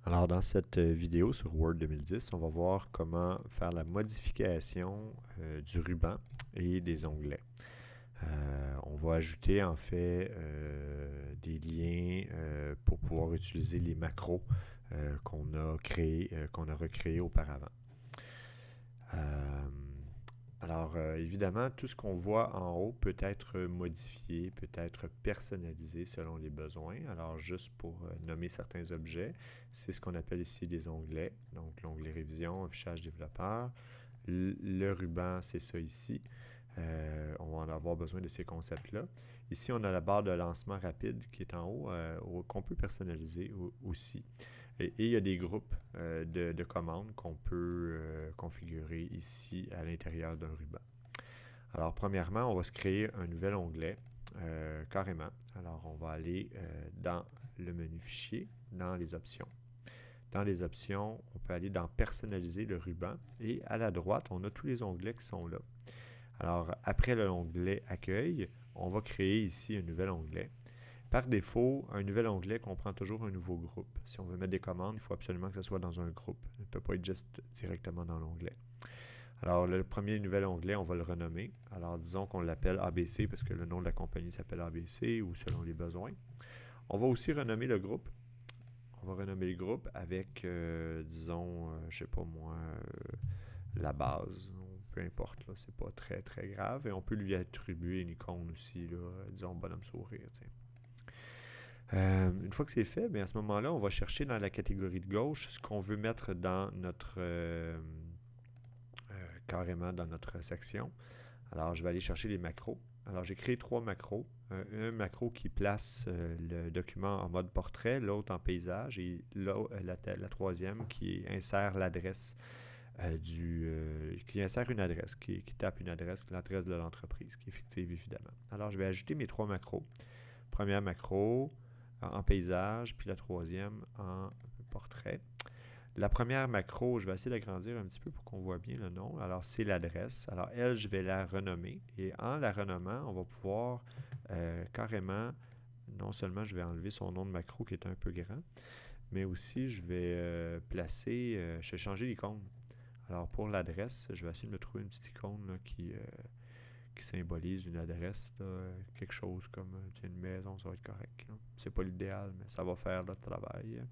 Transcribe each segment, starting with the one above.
Alors, dans cette vidéo sur Word 2010, on va voir comment faire la modification du ruban et des onglets. On va ajouter en fait des liens pour pouvoir utiliser les macros qu'on a créés, qu'on a recréés auparavant. Euh, évidemment, tout ce qu'on voit en haut peut être modifié, peut être personnalisé selon les besoins. Alors, juste pour nommer certains objets, c'est ce qu'on appelle ici des onglets. Donc, l'onglet révision, affichage développeur. Le ruban, c'est ça ici. On va en avoir besoin de ces concepts-là. Ici, on a la barre de lancement rapide qui est en haut, qu'on peut personnaliser aussi. Et il y a des groupes de commandes qu'on peut configurer ici à l'intérieur d'un ruban. Alors, premièrement, on va se créer un nouvel onglet, carrément. Alors, on va aller dans le menu Fichier, dans les options. Dans les options, on peut aller dans Personnaliser le ruban. Et à la droite, on a tous les onglets qui sont là. Alors, après l'onglet Accueil, on va créer ici un nouvel onglet. Par défaut, un nouvel onglet comprend toujours un nouveau groupe. Si on veut mettre des commandes, il faut absolument que ce soit dans un groupe. Il ne peut pas être juste directement dans l'onglet. Alors, le premier nouvel onglet, on va le renommer. Alors, disons qu'on l'appelle ABC parce que le nom de la compagnie s'appelle ABC ou selon les besoins. On va aussi renommer le groupe. On va renommer le groupe avec, disons, je sais pas moi, la base. Peu importe, là, c'est pas très très grave. Et on peut lui attribuer une icône aussi, là, disons bonhomme sourire. Tiens. Une fois que c'est fait, bien à ce moment-là, on va chercher dans la catégorie de gauche ce qu'on veut mettre dans notre carrément dans notre section. Alors, je vais aller chercher les macros. Alors, j'ai créé trois macros. Un macro qui place le document en mode portrait, l'autre en paysage et la troisième qui insère l'adresse qui insère une adresse, qui tape une adresse, l'adresse de l'entreprise, qui est fictive évidemment. Alors, je vais ajouter mes trois macros. Première macro en paysage, puis la troisième en portrait. La première macro, je vais essayer d'agrandir un petit peu pour qu'on voit bien le nom. Alors, c'est l'adresse. Alors, elle, je vais la renommer. Et en la renommant, on va pouvoir carrément, non seulement je vais enlever son nom de macro qui est un peu grand, mais aussi je vais je vais changer l'icône. Alors, pour l'adresse, je vais essayer de me trouver une petite icône là, qui symbolise une adresse, là, quelque chose comme une maison, ça va être correct. C'est pas l'idéal, mais ça va faire le travail.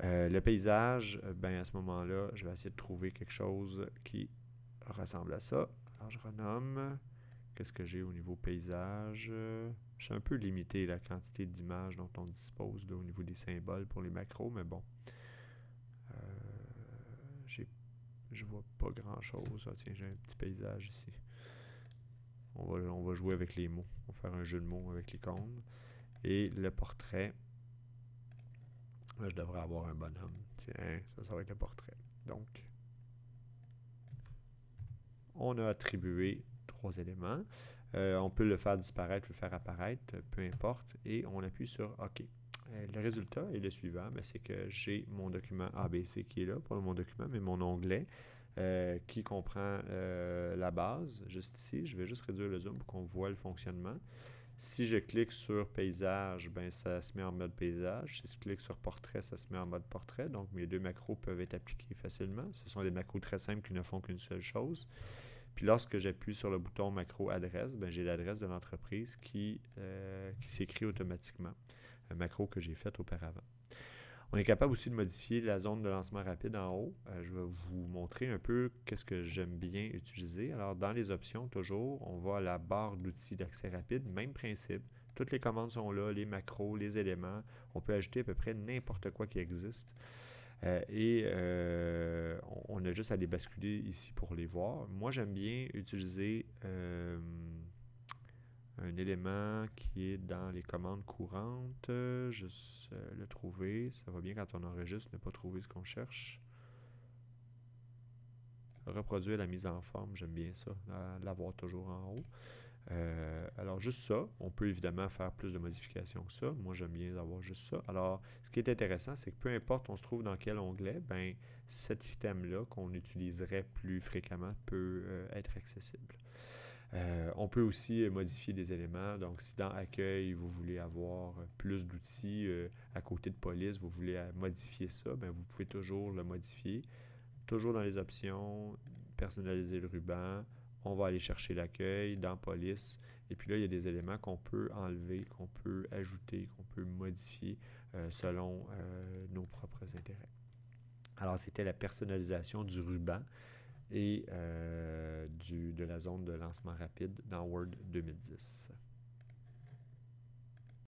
Le paysage, ben à ce moment-là, je vais essayer de trouver quelque chose qui ressemble à ça. Alors, je renomme. Qu'est-ce que j'ai au niveau paysage? Je suis un peu limité la quantité d'images dont on dispose là, au niveau des symboles pour les macros, mais bon. Euh, j'ai, je vois pas grand-chose. Ah, tiens, j'ai un petit paysage ici. On va jouer avec les mots. On va faire un jeu de mots avec l'icône. Et le portrait, je devrais avoir un bonhomme. Tiens, ça va être le portrait. Donc, on a attribué trois éléments. On peut le faire disparaître, le faire apparaître, peu importe, et on appuie sur OK. Le résultat est le suivant, c'est que j'ai mon document ABC qui est là, pas mon document, mais mon onglet qui comprend la base, juste ici. Je vais juste réduire le zoom pour qu'on voit le fonctionnement. Si je clique sur paysage, ben ça se met en mode paysage. Si je clique sur portrait, ça se met en mode portrait. Donc mes deux macros peuvent être appliqués facilement. Ce sont des macros très simples qui ne font qu'une seule chose. Puis lorsque j'appuie sur le bouton macro adresse, ben, j'ai l'adresse de l'entreprise qui s'écrit automatiquement. Un macro que j'ai fait auparavant. On est capable aussi de modifier la zone de lancement rapide en haut. Je vais vous montrer un peu qu'est-ce que j'aime bien utiliser. Alors, dans les options, toujours, on va à la barre d'outils d'accès rapide. Même principe. Toutes les commandes sont là, les macros, les éléments. On peut ajouter à peu près n'importe quoi qui existe. On a juste à les basculer ici pour les voir. Moi, j'aime bien utiliser un élément qui est dans les commandes courantes. Juste le trouver. Ça va bien quand on enregistre, ne pas trouver ce qu'on cherche. Reproduire la mise en forme, j'aime bien ça, l'avoir toujours en haut. Alors, juste ça, on peut évidemment faire plus de modifications que ça. Moi, j'aime bien avoir juste ça. Alors, ce qui est intéressant, c'est que peu importe on se trouve dans quel onglet, ben, cet item-là qu'on utiliserait plus fréquemment peut être accessible. On peut aussi modifier des éléments. Donc, si dans Accueil, vous voulez avoir plus d'outils à côté de Police, vous voulez modifier ça, bien, vous pouvez toujours le modifier. Toujours dans les options, personnaliser le ruban. On va aller chercher l'accueil dans Police. Et puis là, il y a des éléments qu'on peut enlever, qu'on peut ajouter, qu'on peut modifier selon nos propres intérêts. Alors, c'était la personnalisation du ruban et de la zone de lancement rapide dans Word 2010.